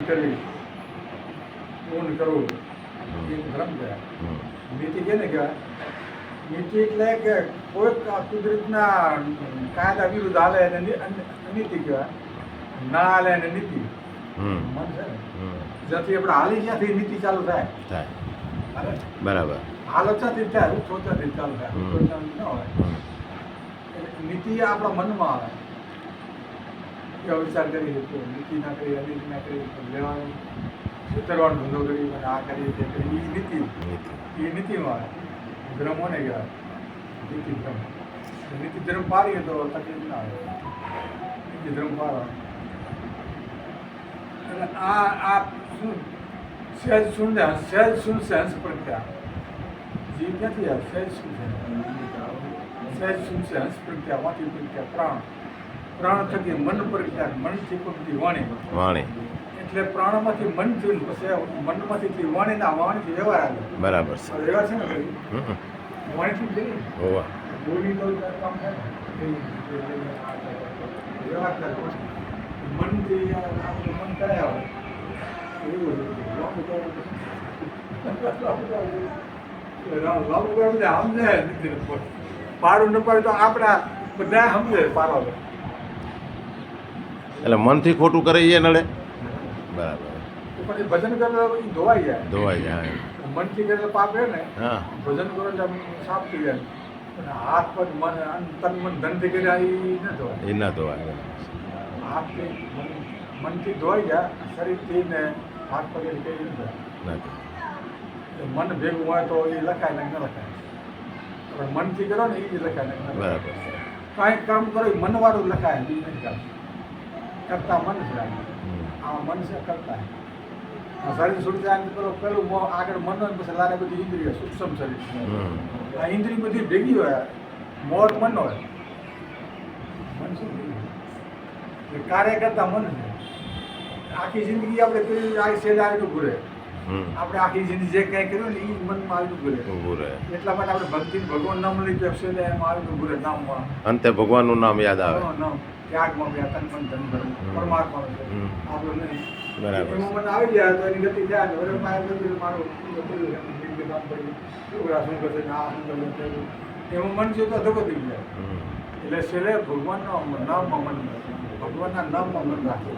કરવી, પૂર્ણ કરવું એ ધર્મ કહેવાય. નીતિ કેને કહેવાય? નીતિ એટલે કે કોઈક કુદરતના કાયદા વિરુદ્ધ હાલે એને નીતિ કહેવાય. ના હાલે એને નીતિ. મન છે ને જ્યાંથી આપણે હાલી ત્યાંથી નીતિ ચાલુ થાય. બરાબર. હાલો ત્યાંથી થાય, ઉઠો ત્યાંથી ચાલુ થાય, ન હોય. નીતિ આપણા મનમાં આવે. એવા વિચાર કરી તો નીતિ ના કરી, અનીતિ ના કરી, લેવાનું સુતરવાનો ધંધો કરી, અને આ કરી તે કરી, એ નીતિ. એ નીતિમાં આવે. ધર્મોને કહેવાય નીતિ ધર્મ. નીતિ ધર્મ પાડીએ તો તકલીફ ના આવે. નીતિ ધર્મ પાડો એટલે આ શું સહેજ શું છે હંસ પ્રત્યા જીવ ક્યાંથી આવે? સહેજ શું છે? સહેજ શું છે હંસ પ્રત્યા, વાંચી પ્રત્યા, પ્રાણ. પ્રાણ થકી મન પ્રત્યા, મનથી પગથી વાણી. એટલે પ્રાણમાંથી મન થયું, પછી મનમાંથી વાણીના, વાણીથી વ્યવહાર આવે. બરાબર છે. વ્યવહાર છે ને ભાઈ, વાણીથી જ નહીં. બોલી તો કામ થાય ને, વ્યવહાર કરે. મનથી મન કરે આવે એવું લાંબુ બધા સમજે. પાડું ન પાડે તો આપણા બધા સમજે પાડો. એટલે મનથી ખોટું કરે એ નડે. બરાબર. પણ એ ભજન કરે તો એ ધોવાઈ જાય. મનથી કરે તો પાપ રહે ને. હા. ભજન કરો એટલે સાફ થઈ જાય. અને હાથ પગ મન તન મન ધનથી કર્યા એ ન ધોવાય. એ ના ધોવાય. હાથથી મનથી ધોવાઈ જાય, શરીરથી ને હાથ પગે કઈ ન ધોવાય. મન ભેગું હોય તો એ લખાય ને ન લખાય. પણ મનથી કરો ને એ જ લખાય ને. બરાબર. કાંઈક કામ કરો એ મનવાળું લખાય, એ નથી કામ કરતા મન છે. આ મન છે કરતા. શરીર છૂટી જાય પેલું આગળ મન હોય પછી લારે બધી ઇન્દ્રિય સૂક્ષ્મ શરીર. આ ઇન્દ્રિય બધી ભેગી હોય, મોર મન હોય. મન શું કાર્ય કરતા મન છે. આખી જિંદગી આપણે કર્યું આ છેલ્લે આવીને ઘૂરે. આપણે આખી જિંદગી જે કંઈ કર્યું ને એ મનમાં આવીને ઘૂરે. એટલા માટે આપણે ભક્તિ ભગવાન નામ લઈ તો છેલ્લે એમાં આવીને ઘૂરે. નામમાં અંતે ભગવાનનું નામ યાદ આવે. ત્યાગમાં ગયા તન મન ધન ધર્મ પરમાત્મા છે આપણું નહીં. બરાબર. એમાં મને આવી ગયા તો એની ગતિ થયા તો મારું કામ કર્યું શું કરશે ને આ શું કરશે એમાં મન છે તો અધોગતિ ગયા. એટલે છેલ્લે ભગવાનના નામમાં મન, ભગવાનના નામમાં મન રાખે.